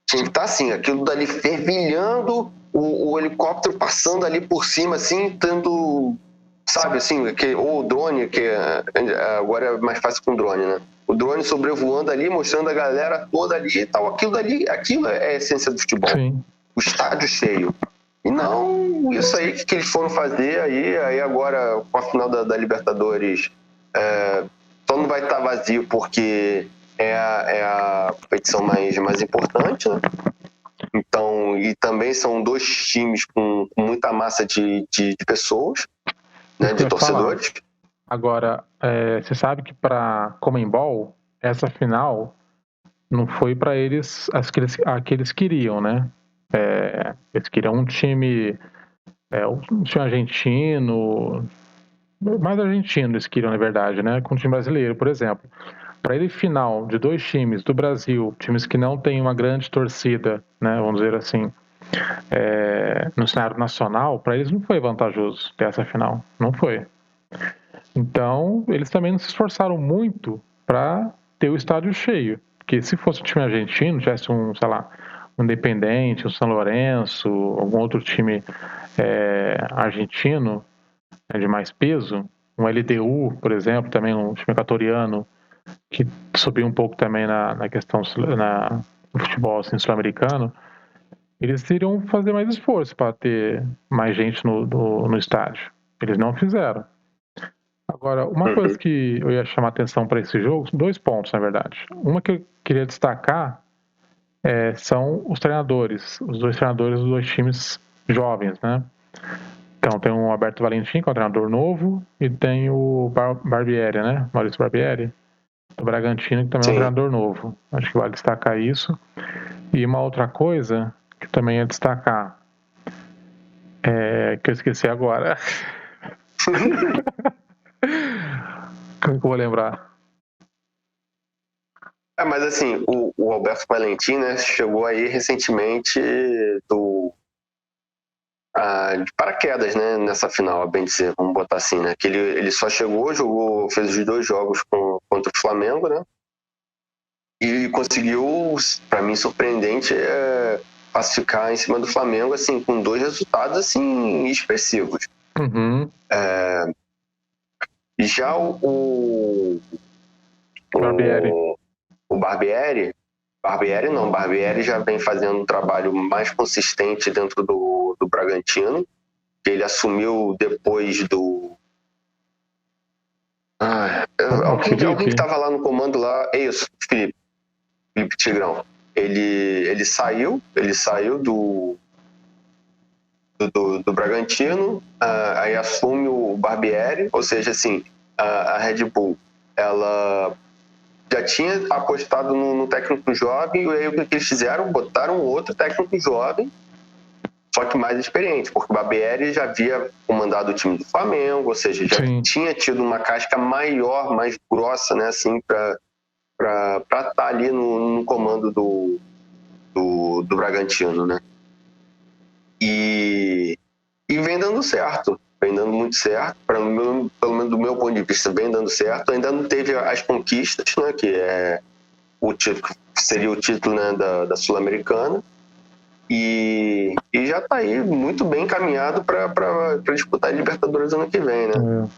[SPEAKER 1] tinha que estar assim, aquilo dali fervilhando, o helicóptero passando ali por cima, assim, tendo, sabe, assim, ou o drone, que agora é mais fácil com drone, né? O drone sobrevoando ali, mostrando a galera toda ali e tal. Aquilo é a essência do futebol.
[SPEAKER 2] Sim.
[SPEAKER 1] O estádio cheio. E não isso aí que eles foram fazer aí agora com a final da Libertadores só não vai estar vazio porque é a competição mais importante, né? Então, e também são dois times com muita massa de pessoas, né, de torcedores.
[SPEAKER 2] Agora, você sabe que para Conmebol, essa final não foi para eles a que eles queriam, né? Eles queriam um time argentino, mais argentino eles queriam, na verdade, né? Com um time brasileiro, por exemplo. Para ele, final de dois times do Brasil, times que não têm uma grande torcida, né? Vamos dizer assim, no cenário nacional, para eles não foi vantajoso ter essa final. Não foi. Então, eles também não se esforçaram muito para ter o estádio cheio. Porque se fosse um time argentino, tivesse um Independente, um São Lourenço, algum outro time argentino, né, de mais peso, um LDU, por exemplo, também um time equatoriano, que subiu um pouco também na questão no futebol assim, sul-americano, eles iriam fazer mais esforço para ter mais gente no estádio. Eles não fizeram. Agora, uma coisa que eu ia chamar atenção para esse jogo, 2 pontos, na verdade. Uma que eu queria destacar são os treinadores, os 2 treinadores dos 2 times jovens, né? Então, tem o Alberto Valentim, que é um treinador novo, e tem o Barbieri, né? Maurício Barbieri, do Bragantino, que também é um treinador novo. Acho que vale destacar isso. E uma outra coisa que também é destacar, que eu esqueci agora. Como que eu vou lembrar?
[SPEAKER 1] Mas assim, o Alberto Valentim, né, chegou aí recentemente de paraquedas, né, nessa final, a bem dizer, vamos botar assim, né, que ele só jogou, fez os 2 jogos contra o Flamengo, né, e conseguiu, para mim, surpreendente, classificar em cima do Flamengo, assim, com 2 resultados, assim, expressivos.
[SPEAKER 2] Uhum.
[SPEAKER 1] Já o Barbieri já vem fazendo um trabalho mais consistente dentro do Bragantino, que ele assumiu depois do... alguém que estava lá no comando lá, é isso, Felipe Tigrão. Ele saiu do Bragantino, aí assume o Barbieri, ou seja, assim, a Red Bull, ela já tinha apostado no técnico jovem, e aí o que eles fizeram? Botaram outro técnico jovem, só que mais experiente, porque o Barbieri já havia comandado o time do Flamengo, ou seja, já tinha tido uma casca maior, mais grossa, né, assim, para estar ali no comando do Bragantino, né? E vem dando certo, vem dando muito certo, pelo menos do meu ponto de vista, vem dando certo. Ainda não teve as conquistas, né, que é o título, seria o título, né, da Sul-Americana, e já está aí muito bem encaminhado para disputar a Libertadores ano que vem, né?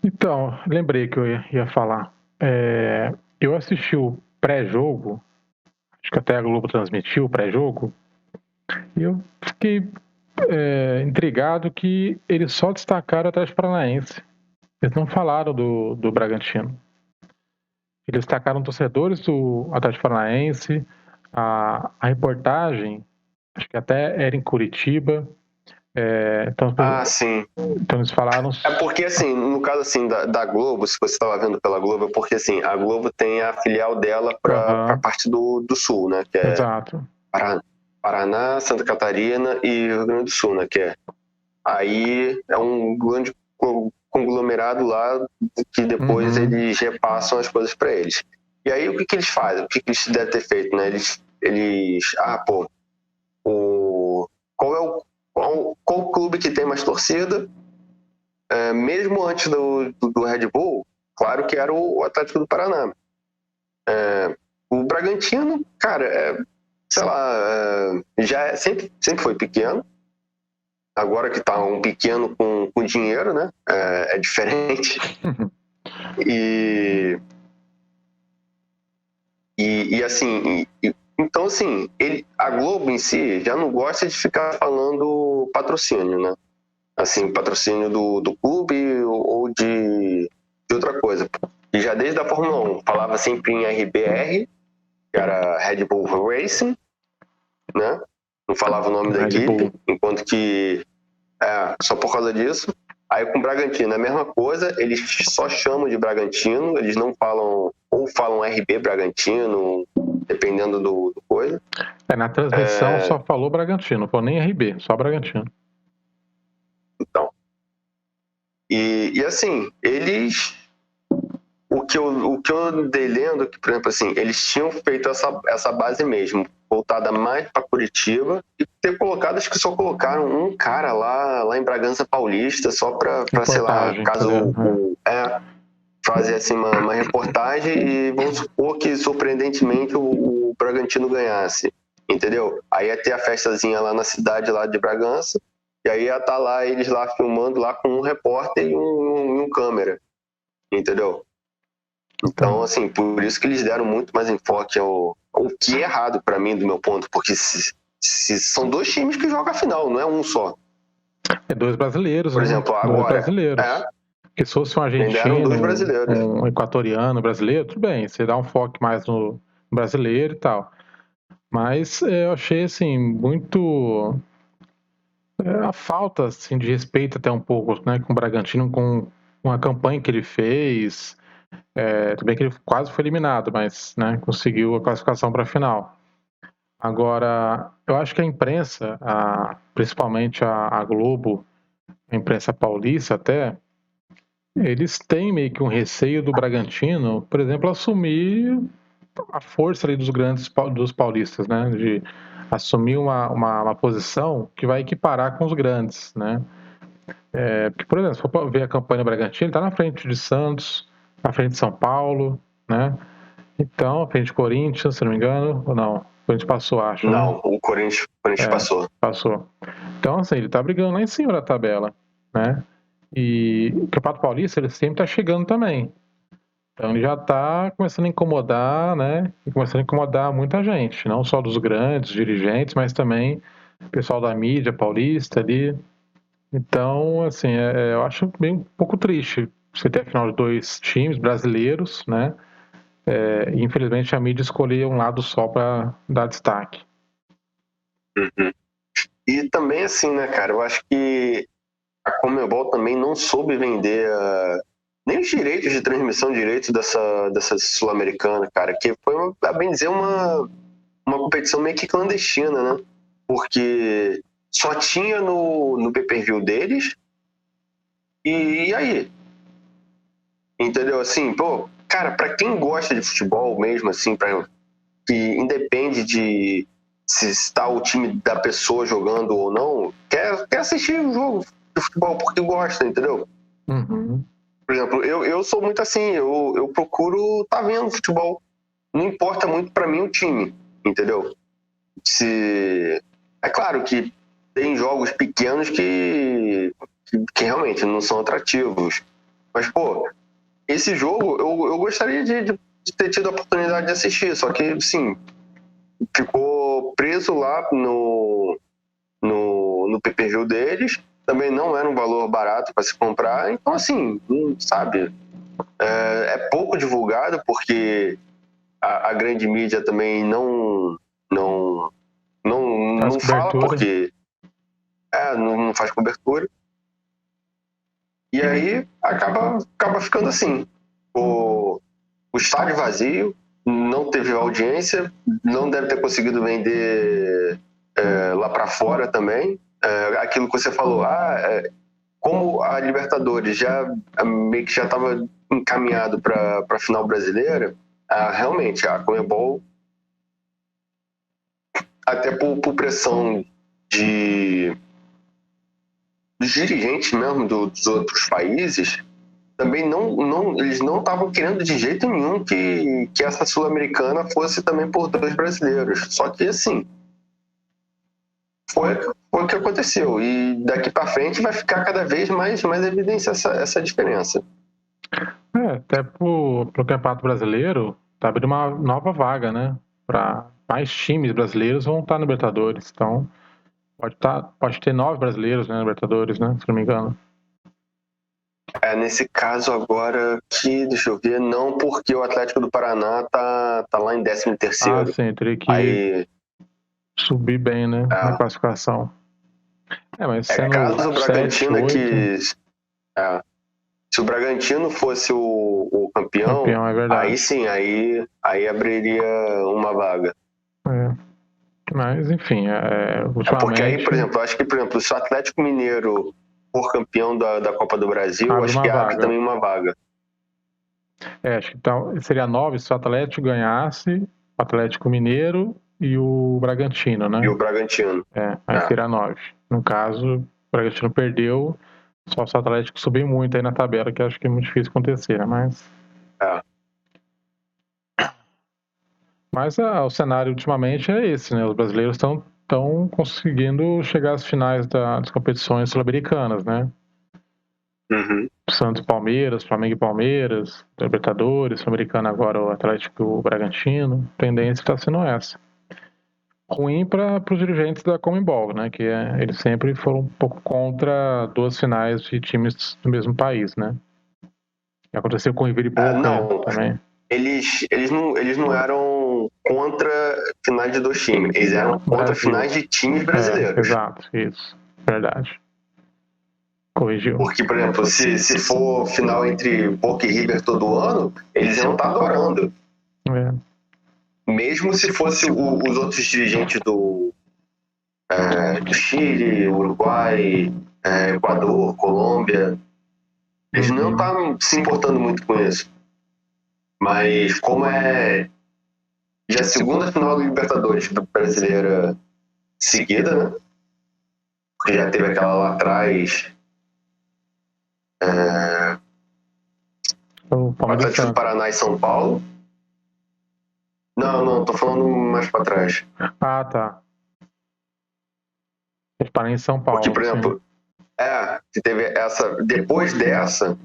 [SPEAKER 2] Então, lembrei que eu ia falar. Eu assisti o pré-jogo, acho que até a Globo transmitiu o pré-jogo, e eu fiquei intrigado que eles só destacaram o Atlético Paranaense. Eles não falaram do Bragantino. Eles destacaram torcedores do Atlético Paranaense, a reportagem, acho que até era em Curitiba. Então,
[SPEAKER 1] sim.
[SPEAKER 2] Então eles falaram...
[SPEAKER 1] porque, assim, no caso assim, da Globo, se você estava vendo pela Globo, é porque assim, a Globo tem a filial dela para a parte do Sul, né? Que é
[SPEAKER 2] Exato.
[SPEAKER 1] Paraná, Santa Catarina e Rio Grande do Sul, né? Aí é um grande conglomerado lá que depois eles repassam as coisas para eles. E aí o que eles fazem? O que eles devem ter feito, né? Qual clube que tem mais torcida? Mesmo antes do Red Bull, claro que era o Atlético do Paraná. O Bragantino, cara, sei lá, sempre foi pequeno. Agora que tá um pequeno com dinheiro, né? É diferente. Então, assim, a Globo em si já não gosta de ficar falando patrocínio, né? Assim, patrocínio do clube ou de outra coisa. E já desde a Fórmula 1 falava sempre em RBR, que era Red Bull Racing, né? Não falava o nome da equipe, enquanto que só por causa disso. Aí com o Bragantino é a mesma coisa, eles só chamam de Bragantino, eles não falam, ou falam RB Bragantino, dependendo do coisa.
[SPEAKER 2] Na transmissão só falou Bragantino, não falou nem RB, só Bragantino.
[SPEAKER 1] Então. E assim, eles... O que eu andei lendo, que, por exemplo, assim, eles tinham feito essa base mesmo, voltada mais para Curitiba, e ter colocado, acho que só colocaram um cara lá em Bragança Paulista, só para sei lá, caso fazer assim uma reportagem e vamos supor que surpreendentemente o Bragantino ganhasse, entendeu? Aí ia ter a festazinha lá na cidade lá de Bragança, e aí ia estar lá eles lá filmando lá com um repórter e um câmera, entendeu? Então, assim, por isso que eles deram muito mais enfoque o que é errado para mim, do meu ponto, porque se são dois times que jogam a final, não é um só.
[SPEAKER 2] É dois brasileiros,
[SPEAKER 1] por exemplo, agora.
[SPEAKER 2] Dois brasileiros. Porque se fosse um argentino, um equatoriano brasileiro, tudo bem, você dá um foco mais no brasileiro e tal. Mas eu achei, assim, muito... a falta, assim, de respeito até um pouco, né, com o Bragantino, com a campanha que ele fez. Tudo bem que ele quase foi eliminado, mas, né, conseguiu a classificação para a final. Agora, eu acho que a imprensa, principalmente a Globo, a imprensa paulista até, eles têm meio que um receio do Bragantino, por exemplo, assumir a força ali dos paulistas, né? De assumir uma posição que vai equiparar com os grandes, né? Porque, por exemplo, se for ver a campanha do Bragantino, ele está na frente de Santos, na frente de São Paulo, né? Então, à frente de Corinthians, se não me engano, ou não? O Corinthians passou, acho,
[SPEAKER 1] não,
[SPEAKER 2] né?
[SPEAKER 1] O Corinthians passou.
[SPEAKER 2] Passou. Então, assim, ele tá brigando lá em cima da tabela, né? E o Campeonato Paulista, ele sempre tá chegando também. Então, ele já tá começando a incomodar, né? E começando a incomodar muita gente, não só dos grandes dirigentes, mas também o pessoal da mídia paulista ali. Então, assim, eu acho bem um pouco triste você ter a final de dois times brasileiros, né? E infelizmente a mídia escolheu um lado só para dar destaque.
[SPEAKER 1] Uhum. E também assim, né, cara, eu acho que a Conmebol também não soube vender nem os direitos de transmissão, direitos dessa Sul-Americana, cara, que foi, a bem dizer, uma competição meio que clandestina, né? Porque só tinha no pay-per-view deles e aí? Entendeu? Assim, pô, cara, pra quem gosta de futebol mesmo, assim, que independe de se está o time da pessoa jogando ou não, quer assistir um jogo de futebol porque gosta, entendeu?
[SPEAKER 2] Uhum.
[SPEAKER 1] Por exemplo, eu sou muito assim, eu procuro estar vendo futebol. Não importa muito pra mim o time, entendeu? É claro que tem jogos pequenos que realmente não são atrativos. Mas, pô, esse jogo eu gostaria de ter tido a oportunidade de assistir, só que, sim, ficou preso lá no pay-per-view deles, também não era um valor barato para se comprar, então, assim, sabe, é pouco divulgado, porque a grande mídia também não fala, porque não faz cobertura, e aí acaba ficando assim, o estádio vazio, não teve audiência, não deve ter conseguido vender lá para fora também. Aquilo que você falou, como a Libertadores meio que já estava encaminhado para a final brasileira, realmente a Conmebol, até por pressão dos dirigentes mesmo dos outros países, também eles não estavam querendo de jeito nenhum que essa Sul-Americana fosse também por 2 brasileiros. Só que, assim, foi o que aconteceu. E daqui para frente vai ficar cada vez mais evidência essa diferença.
[SPEAKER 2] Até pro Campeonato Brasileiro, tá abrindo uma nova vaga, né? Para mais times brasileiros vão estar no Libertadores. Então, pode ter 9 brasileiros, né, no Libertadores, né? Se não me engano.
[SPEAKER 1] Nesse caso agora que, deixa eu ver, não, porque o Atlético do Paraná tá lá em 13º.
[SPEAKER 2] Sim, teria que subir bem, né, na classificação. Mas sendo
[SPEAKER 1] caso o Bragantino
[SPEAKER 2] 7, 8...
[SPEAKER 1] se o Bragantino fosse o campeão,
[SPEAKER 2] é verdade.
[SPEAKER 1] aí sim, aí abriria uma vaga.
[SPEAKER 2] Mas, enfim, ultimamente...
[SPEAKER 1] Porque aí, por exemplo, acho que, se o Atlético Mineiro for campeão da Copa do Brasil, acho que abre também uma vaga.
[SPEAKER 2] Acho que então, seria 9 se o Atlético ganhasse, o Atlético Mineiro e o Bragantino, né?
[SPEAKER 1] E o Bragantino.
[SPEAKER 2] Aí seria 9. No caso, o Bragantino perdeu, só se o Atlético subir muito aí na tabela, que acho que é muito difícil acontecer, né? Mas o cenário ultimamente é esse, né? Os brasileiros estão conseguindo chegar às finais das competições sul-americanas, né?
[SPEAKER 1] Uhum.
[SPEAKER 2] Santos e Palmeiras, Flamengo e Palmeiras, Libertadores, Sul-Americana agora o Atlético e o Bragantino. A tendência está sendo essa. Ruim para os dirigentes da Conmebol, né? Que eles sempre foram um pouco contra 2 finais de times do mesmo país, né? Aconteceu com o River e Boca também.
[SPEAKER 1] Eles não eram contra finais de 2 times, eles eram contra finais de times brasileiros.
[SPEAKER 2] Exato, isso, verdade. Corrigiu.
[SPEAKER 1] Porque, por exemplo, se for final entre Boca e River todo ano, eles iam estar adorando. Mesmo se fosse os outros dirigentes do Chile, Uruguai, Equador, Colômbia, eles não estavam se importando muito com isso. Mas como já a segunda final da Libertadores brasileira seguida, né? Porque já teve aquela lá atrás.
[SPEAKER 2] O
[SPEAKER 1] Atlético do Paraná e São Paulo. Não, tô falando mais pra trás.
[SPEAKER 2] Tá. Paraná em São Paulo.
[SPEAKER 1] Porque, por exemplo, que teve essa. Depois dessa,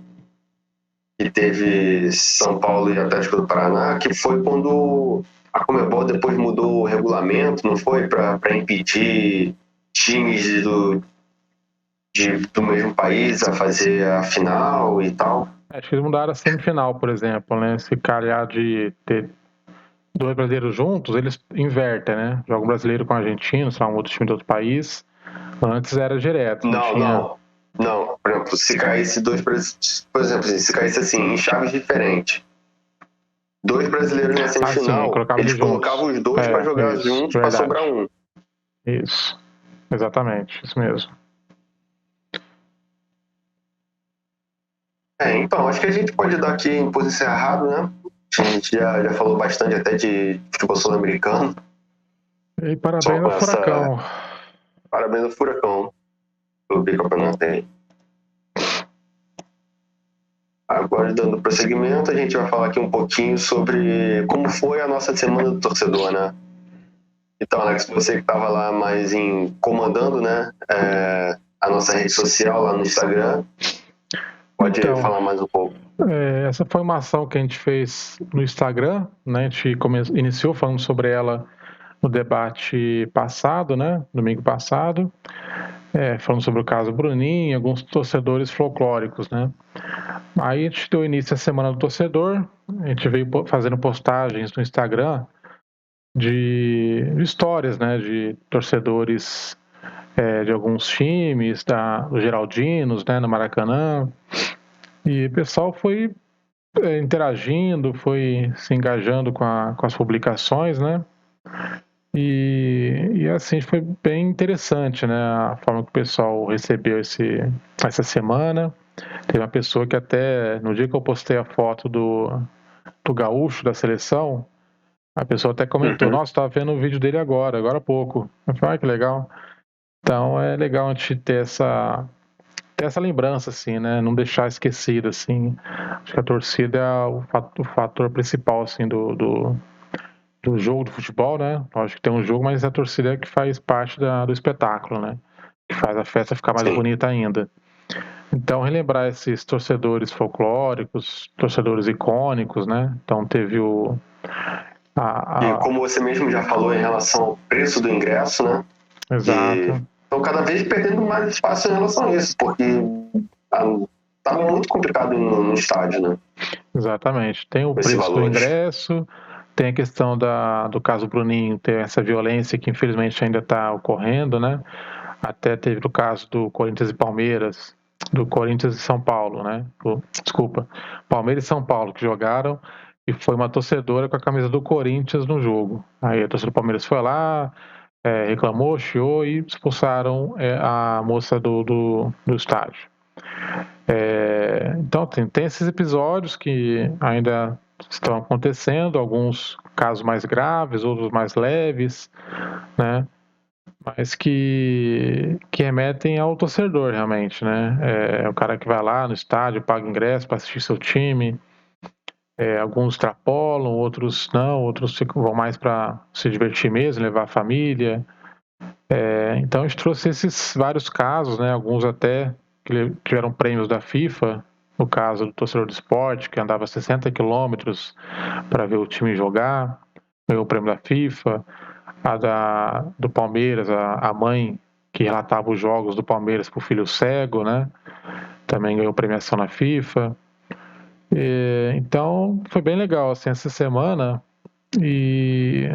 [SPEAKER 1] que teve São Paulo e Atlético do Paraná, que foi quando a Conmebol depois mudou o regulamento, não foi? Pra impedir times do mesmo país a fazer a final e tal.
[SPEAKER 2] Acho que eles mudaram a semifinal, por exemplo, né? Se calhar de ter 2 brasileiros juntos, eles invertem, né? Joga um brasileiro com o argentino, sei lá, um outro time de outro país. Antes era direto.
[SPEAKER 1] Não. Por exemplo, se caísse 2 brasileiros, por exemplo, se caísse assim, em chaves diferentes, 2 brasileiros na semifinal, eles colocavam os 2 para jogar juntos, para sobrar um.
[SPEAKER 2] Isso, exatamente, isso mesmo.
[SPEAKER 1] Então, acho que a gente pode dar aqui em posição errado, né? A gente já falou bastante até de futebol sul-americano.
[SPEAKER 2] E parabéns ao Furacão.
[SPEAKER 1] Parabéns ao Furacão pelo bicampeonato aí. Agora, dando prosseguimento, a gente vai falar aqui um pouquinho sobre como foi a nossa semana do torcedor, né? Então, Alex, você que estava lá mais comandando, né? A nossa rede social lá no Instagram. Pode falar mais um pouco.
[SPEAKER 2] Essa foi uma ação que a gente fez no Instagram, né? A gente iniciou falando sobre ela no debate passado, né? Domingo passado. Falando sobre o caso Bruninho e alguns torcedores folclóricos, né? Aí a gente deu início à Semana do Torcedor, a gente veio fazendo postagens no Instagram de histórias, né? De torcedores de alguns times, do Geraldinos, né? No Maracanã. E o pessoal foi interagindo, foi se engajando com as publicações, né? E assim foi bem interessante, né? A forma que o pessoal recebeu essa semana. Teve uma pessoa que até, no dia que eu postei a foto do gaúcho da seleção, a pessoa até comentou,
[SPEAKER 1] Uhum.
[SPEAKER 2] nossa, estava vendo o vídeo dele agora há pouco. Eu falei, que legal. Então é legal a gente ter essa lembrança, assim, né? Não deixar esquecido, assim. Acho que a torcida é o fator principal, assim, do jogo de futebol, né? Lógico que tem um jogo, mas a torcida é que faz parte do espetáculo, né? Que faz a festa ficar mais
[SPEAKER 1] Sim.
[SPEAKER 2] bonita ainda. Então, relembrar esses torcedores folclóricos, torcedores icônicos, né? Então, teve
[SPEAKER 1] E
[SPEAKER 2] a...
[SPEAKER 1] como você mesmo já falou em relação ao preço do ingresso, né? Que
[SPEAKER 2] Exato,
[SPEAKER 1] estão cada vez perdendo mais espaço em relação a isso, porque tá muito complicado no estádio, né?
[SPEAKER 2] exatamente. Tem o
[SPEAKER 1] Com esses
[SPEAKER 2] preço do
[SPEAKER 1] valores.
[SPEAKER 2] ingresso, tem a questão do caso Bruninho, ter essa violência que infelizmente ainda está ocorrendo, né? Até teve o caso do Corinthians e Palmeiras, do Corinthians e São Paulo, né? Desculpa, Palmeiras e São Paulo que jogaram e foi uma torcedora com a camisa do Corinthians no jogo. Aí a torcida do Palmeiras foi lá, reclamou, chiou e expulsaram a moça do estádio. Então tem esses episódios que ainda estão acontecendo, alguns casos mais graves, outros mais leves, né? Mas que remetem ao torcedor realmente, né? É o cara que vai lá no estádio, paga ingresso para assistir seu time. Alguns extrapolam, outros não, outros vão mais para se divertir mesmo, levar a família. Então a gente trouxe esses vários casos, né? Alguns até que tiveram prêmios da FIFA. No caso do torcedor do esporte, que andava 60 quilômetros para ver o time jogar, ganhou o prêmio da FIFA. Do Palmeiras, a mãe que relatava os jogos do Palmeiras para o filho cego, né? Também ganhou premiação na FIFA. Então foi bem legal assim essa semana e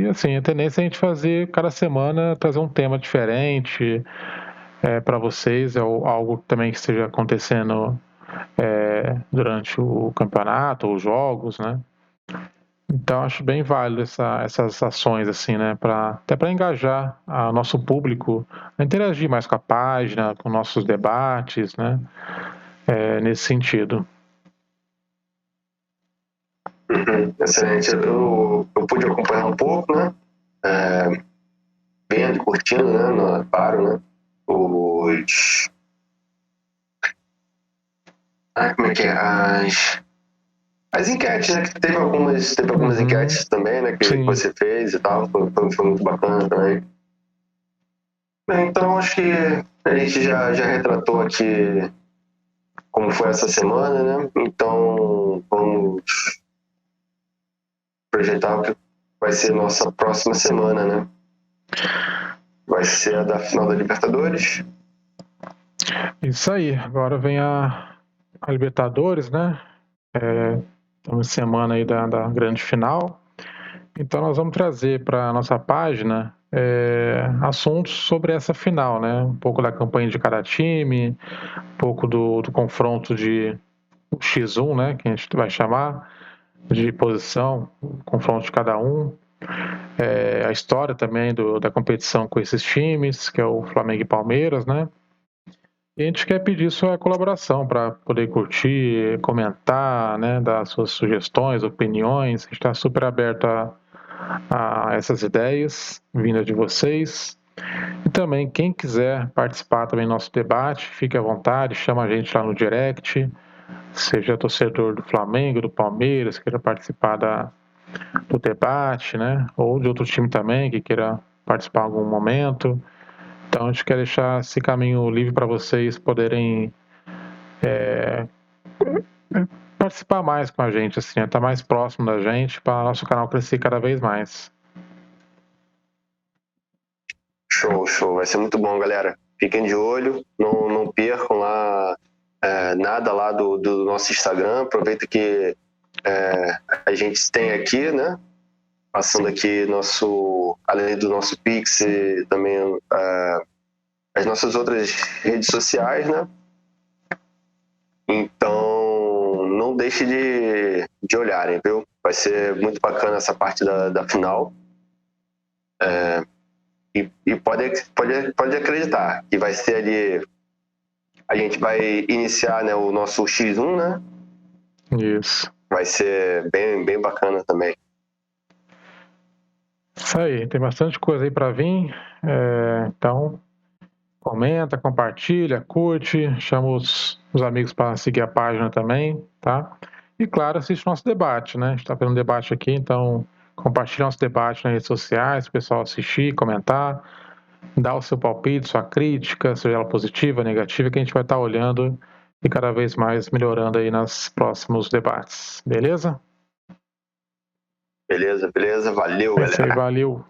[SPEAKER 2] assim a tendência é a gente fazer cada semana trazer um tema diferente para vocês, algo também que esteja acontecendo durante o campeonato ou os jogos, né? Então acho bem válido essas ações assim, né, até para engajar o nosso público a interagir mais com a página, com nossos debates, né, nesse sentido.
[SPEAKER 1] Uhum. Excelente. Eu pude acompanhar um pouco, né? Vendo, curtindo, né? Claro, né? Os. Como é que é? As enquetes, né? Que teve algumas
[SPEAKER 2] Uhum,
[SPEAKER 1] enquetes também, né? Que
[SPEAKER 2] sim.
[SPEAKER 1] você fez e tal. Foi muito bacana também. Bem, então acho que a gente já retratou aqui como foi essa semana, né? Então vamos projetar o que vai ser nossa próxima semana, né? Vai ser a da final da Libertadores.
[SPEAKER 2] Isso aí. Agora vem a Libertadores, né? Estamos semana aí da grande final. Então nós vamos trazer para a nossa página assuntos sobre essa final, né? Um pouco da campanha de cada time, um pouco do confronto de X1, né? Que a gente vai chamar de posição, o confronto de cada um. A história também da competição com esses times, que é o Flamengo e Palmeiras, né? E a gente quer pedir sua colaboração para poder curtir, comentar, né? Dar suas sugestões, opiniões. A gente está super aberto a essas ideias vindas de vocês. E também, quem quiser participar também do nosso debate, fique à vontade, chama a gente lá no direct, seja torcedor do Flamengo, do Palmeiras, queira participar do debate, né? Ou de outro time também que queira participar em algum momento. Então a gente quer deixar esse caminho livre para vocês poderem participar mais com a gente, assim, estar mais próximo da gente para o nosso canal crescer cada vez mais.
[SPEAKER 1] Show, show. Vai ser muito bom, galera. Fiquem de olho, não percam lá nada lá do nosso Instagram. Aproveita que a gente tem aqui, né? Passando aqui além do nosso Pix, também as nossas outras redes sociais, né? Então, não deixe de olharem, viu? Vai ser muito bacana essa parte da final. E pode acreditar que vai ser ali. A gente vai iniciar, né, o nosso X1, né?
[SPEAKER 2] Isso.
[SPEAKER 1] Vai ser bem bacana também.
[SPEAKER 2] Isso aí, tem bastante coisa aí para vir. Então, comenta, compartilha, curte, chama os amigos para seguir a página também, tá? E claro, assiste nosso debate, né? A gente está fazendo um debate aqui, então compartilha nosso debate nas redes sociais, o pessoal assistir, comentar, dar o seu palpite, sua crítica, seja ela positiva, negativa, que a gente vai estar olhando e cada vez mais melhorando aí nos próximos debates, beleza?
[SPEAKER 1] Beleza, valeu,
[SPEAKER 2] É isso aí,
[SPEAKER 1] galera.
[SPEAKER 2] valeu.